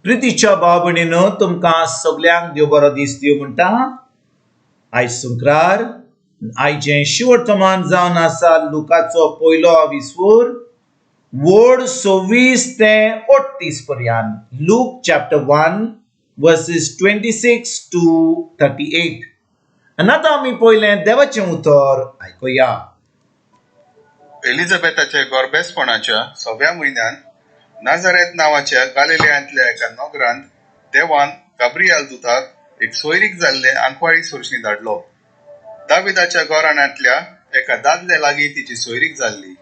प्रितीच्या भाव भयणीनो, तुमकां सगळ्यांक देव बरो दीस दिवं म्हणटा. आयज शुक्रार, आयचें शिवर्तमान जावन आसा लुकाचो पयलो विसवूर, वोड 26 ते 38 पर्यंत. Look chapter 1 versus 26 to 38. आनी आतां आमी पयलें देवाचें उतर आयकुया. एलिझाबेथाचे गर्भेसपणाच्या 6व्या म्हयन्यांत नाझारेत नांवाच्या गालिलेयांतल्या एका नगरांत देवान गाब्रिएल दुताक एक सोयरीक जाल्ले आंकवाळी सोरशीं धाडलो. दाविदाच्या घराण्यांतल्या एका दादले लागीं तिची सोयरीक जाल्ली.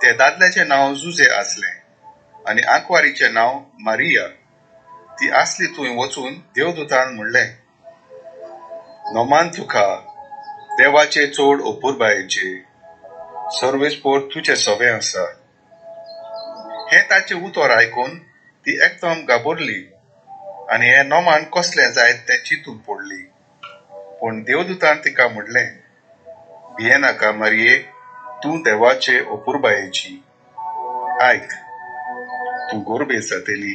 ते दादल्याचें नांव जुझे आसलें आनी आंकवारीचें नांव मारिया. ती आसली थंय वचून देवदूतान म्हणलें, नोमान तुका, देवाचे चोड अपुरबायेचे, सर्वेस्पोर तुजें सवें आसा. हें ताचें उतर आयकून ती एकदम घाबरली आनी हें नोमान कसलें जायत तें चिंतून पडली. पूण देवदूतान तिका म्हणलें, भिये नाका मारये, तूं देवाचे अपुरबायेची. आयक, तूं गोरबेज जातली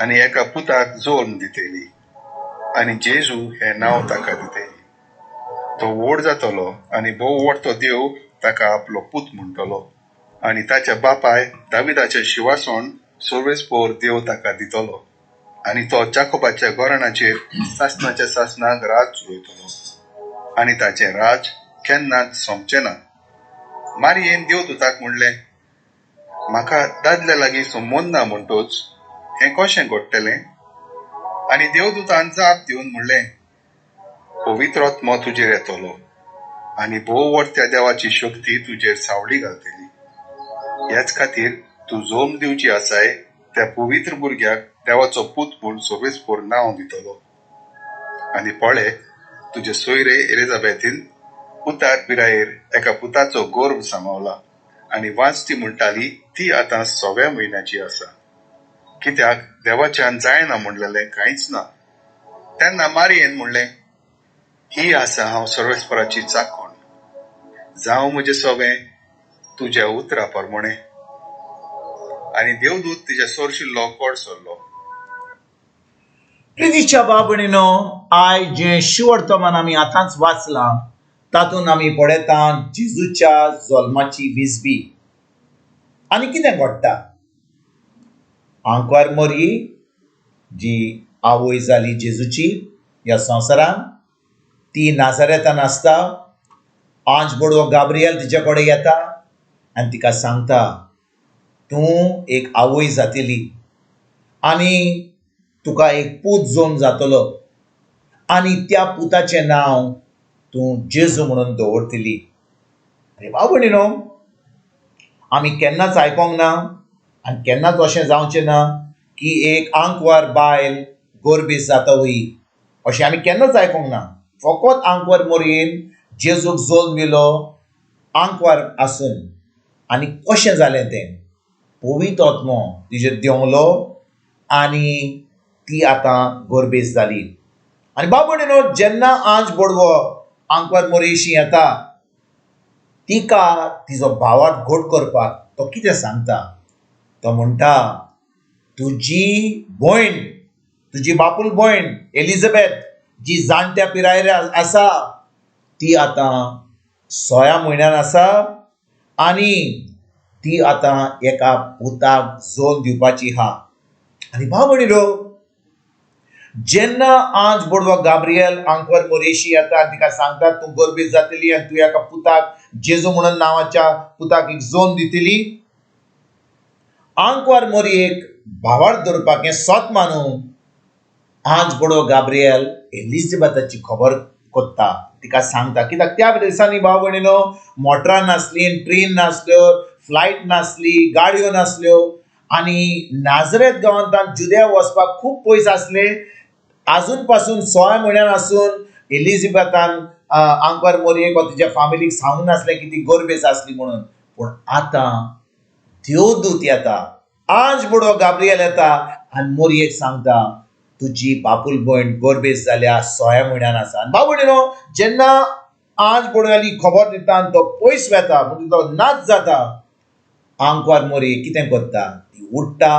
आनी एका पुताक जल्म दितली आनी जेजू हें नांव ताका दितली. तो व्हड जातलो आनी भोव व्हडतो देव ताका आपलो पूत म्हणटलो आनी ताच्या बापाय दाविदाच्या शिवासण सर्वेस्पोर देव ताका दितलो आनी तो जाकोबाच्या घराण्याचेर सासणाच्या सासणाक राज चलयतलो आनी ताचें राज केन्नाच सोंपचें ना. मारयेन देवदूताक म्हणलें, म्हाका दादल्या लागीं संबंद ना म्हणटोच हें कशें घडटलें? आनी देवदूतान जाप दिवन म्हणलें, पवित्र आत्मा तुजेर येतलो आनी भोव व्हडत्या देवाची शक्ती तुजेर सावळी घालतली. ह्याच खातीर तूं जल्म दिवची आसाय त्या पवित्र भुरग्याक देवाचो पूत म्हूण सर्वेस्पोर नांव दितलो. आनी पळय, तुजे सोयरे एलिझाबेथीन पुताक पिरायेर एका पुताचो गर्भ सांबावला आनी वाचती म्हणटाली ती आतां 6व्या म्हयन्याची आसा, कित्याक देवाच्यान जायना म्हणलेलें कांयच ना. तेन्ना मारयेन म्हणलें, ही आसा हांव सर्वेस्पराची चाकण, जावं म्हजें सवें तुज्या उतरा प्रमाणें. आनी देवदूत तिच्या सोरशिल्लो कोड सरलो. प्रितीच्या भाव भयणीनो, आयज जें शिवर्तमान आमी आतांच वाचलां तातूंत आमी पळयता जेजूच्या जल्माची विजबी. आनी कितें घडटा? आंकवार मरी जी आवय जाली जेजूची ह्या संवसारांत, ती नाझारेतान आसता. आंज बडवो गाब्रिएल तिचे कडेन येता आनी तिका सांगता, तूं एक आवय जातली आनी तुका एक पूत जल्म जातलो आनी त्या पुताचें नांव तूं जेजू म्हणून दवरतली. आनी भाव भयणीनो, आमी केन्नाच आयकोंक ना आनी केन्नाच अशें जावचें ना की एक आंकवार बायल गोरबेज जाता वही, अशें आमी केन्नाच आयकोंक ना. फकत आंकवार मरयेन जेजूक जल्म दिलो आंकवार आसून. आनी कशें जालें तें? पवित्र आत्मो तिजेर देंवलो आनी ती आतां गोरबेज जाली. आनी भाव भयणीनो, जेन्ना आंज बडवो आंकवार मरयेशी येता, तिका तिजो भावार्थ घोट करपाक तो कितें सांगता? तो म्हणटा, तुजी भयण, तुजी बापूल भयण एलिझाबेथ जी जाणट्या पिरायेर आसा, ती आतां 6व्या म्हयन्यान आसा आनी ती आतां एका पुताक जल्म दिवपाची आहा. आनी भाव भयणीनो, जेन्ना आंज बडवो गाब्रिएल आंकवार मरयेशी येता आनी तिका सांगता तूं गोरबेज जातली आनी तूं एका पुताक जेजू म्हणून नांवाच्या पुताक एक जल्म दितली, आंकवार मरयेक भावार्थ धरपाक हें सोत मानून आंज बडवो गाब्रिएल एलिझाबेथाची खबर कोत्ता, तिका सांगता. कित्याक त्या दिसांनी भाव भयणीनो, मोटरां नासलीं, ट्रेन नासल्यो, फ्लायट नासली, गाडयो नासल्यो आनी नाझारेत गांवांतल्यान जुदेया वचपाक खूब पयस आसले. आजून पासून 6व्या म्हयन्यान आसून एलिझाबेथान आंकवार मरयेक वा तिच्या फामिलीक सांगूंक नासलें की ती गोरबेज आसली म्हणून. पूण आतां देवदूत येता, आंज बडवो गाब्रिएल येता आनी मरयेक सांगता, तुजी बापूल भयण गोरबेज जाल्या 6व्या म्हयन्यान आसा. आनी भाव भयणीनो, जेन्ना आंज बडव्याली खबर दिता आनी तो पयस वेता, म्हणजे तो नाच जाता, आंकवार मरी कितें करता? ती उठ्ठा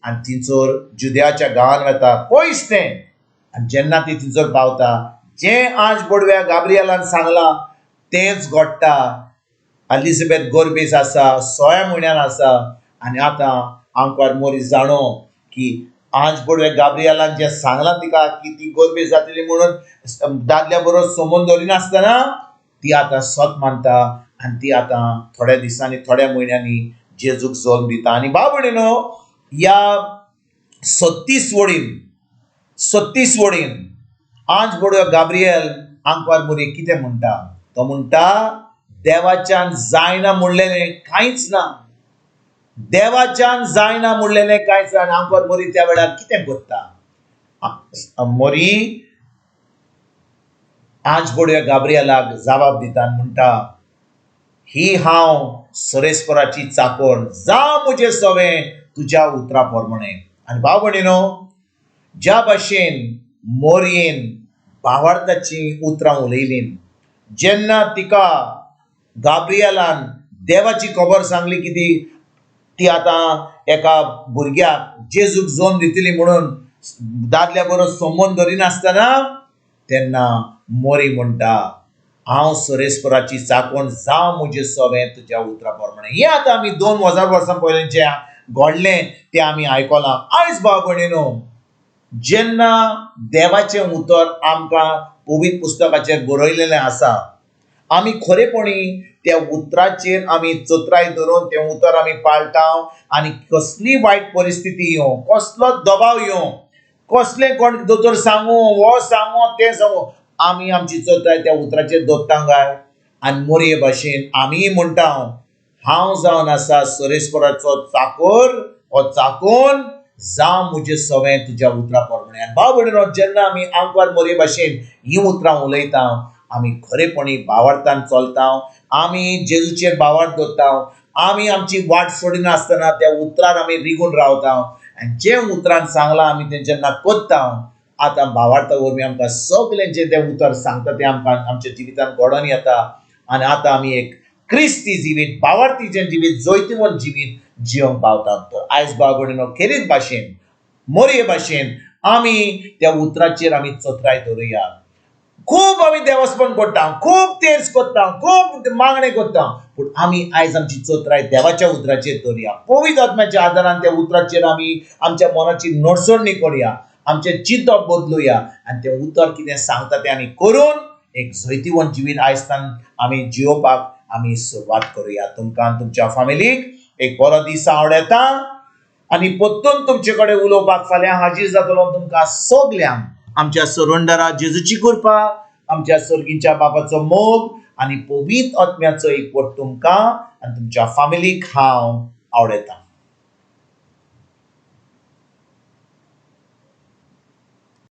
आनी थिंचोर जुद्याच्या गांवांत वता पयस तें. आनी जेन्ना ती थिंचोर पावता, जें आज बोडव्या गाब्रियलान सांगलां तेंच घडटा. एलिझाबेथ गोरबेज आसा, 6 म्हयन्यान आसा. आनी आतां आंकवार मोरी जाणो की आज बोडव्या गाब्रियलान जें सांगलां तिका की ती गोरबेज जातली म्हणून दादल्या बरोबर संबंद दवरिनासतना ती आतां सत मानता. आनी ती आतां थोड्या दिसांनी, थोड्या म्हयन्यांनी जेजूक जल्म दिता. आनी भाव भयणीनो, ह्या 36 वडीन आज बोडव्या गाब्रियल आंकवार मोरी कितें म्हणटा? तो म्हणटा, देवाच्यान जायना म्हणलेलें कांयच ना. देवाच्यान जायना म्हणलेलें कांयच ना. आनी आंकवार मोरी त्या वेळार कितें करता? मोरी आज बोडव्या गाब्रियलाक जबाब दिता आनी म्हणटा, ही हांव सरेस्पराची चाकोण, जा म्हजें सवें तुज्या उतरा पोरमणे. आनी भाव भयणीनो, ज्या भाशेन मोरयेन भावार्थाची उतरां उलयलीं, जेन्ना तिका गाब्रियलान देवाची खबर सांगली की ती आतां एका भुरग्याक जेजूक जल्म दितली म्हणून दादल्या बरोबर संबंद दवरिनासतना, तेन्ना मोरी म्हणटा, हांव सरेस्पराची चाकोण, जावं म्हजें सवें तुज्या उतरा पोरमणे. हें आतां आमी 2000 वर्सां पयलीं जें घडलें तें आमी आयकलां. आयज भाव भयणीनो, जेन्ना देवाचें उतर आमकां पवित्र पुस्तकाचेर बरयलेलें आसा, आमी खरेपणी त्या उतराचेर आमी चतराय धरून तें उतर आमी पाळटाव. आनी कसली वायट परिस्थिती येवं, कसलो दबाव येवं, कसलें कोण दोतोर सांगू, हो सांगू, तें सांगू, आमी आमची चतराय त्या उतराचेर दवरता काय. आनी मोरये भाशेन आमी म्हणटा, हांव जावन आसा सरेस्पराचो चाकर, हो चाकोन, जावं म्हजें सवें तुज्या उतरा पोरमणे. आनी भाव भयणीनो, जेन्ना आमी आंकवार मोरये भाशेन हीं उतरां उलयता, आमी खरेपणी भावार्थान चलता, आमी जेजूचेर भावार्थ दवरता, आमी आमची वाट सोडिनासतना त्या उतरार आमी रिगून रावता. आनी जें उतरान सांगलां आमी तें जेन्ना करता, आतां भावार्था वरवीं आमकां सगलें जें तें उतर सांगता तें आमकां आमच्या जिवितान घडोवन येता. आनी आतां आमी एक क्रिस्ती जिवीत, भावार्थीचें जिवीत, जैतिवंत जिवीत जिवंक पावता. तर आयज भाव भयणीनो, खेरीत भाशेन, मोरये भाशेन आमी त्या उतराचेर आमी चतराय दवरुया. खूब आमी देवस्पण करता, खूब तेर्स करता, खूब मागणें करता, पूण आमी आयज आमची चतराय देवाच्या उतराचेर दवरुया. पवित्र आत्म्याच्या आदारान त्या उतराचेर आमी आमच्या मनाची नडसडणी करुया, आमचें चिंतप बदलुया. आनी तें उतर कितें सांगता तें आमी करून एक जैतिवंत जिवीत आयजतान आमी जिवपाक आमी सुरवात करुया. तुमकां तुमच्या फॅमिलीक एक बरो दीस आवडेता. आनी परतून तुमचे कडेन उलोवपाक फाल्यां हाजीर जातलो. तुमकां सगल्यांक आमच्या सर्वंडरा जेजूची कृपा, आमच्या सर्गीच्या बापाचो मोग आनी पवित्र आत्म्याचो एकवट तुमकां आनी तुमच्या फॅमिलीक हांव आवडेतां.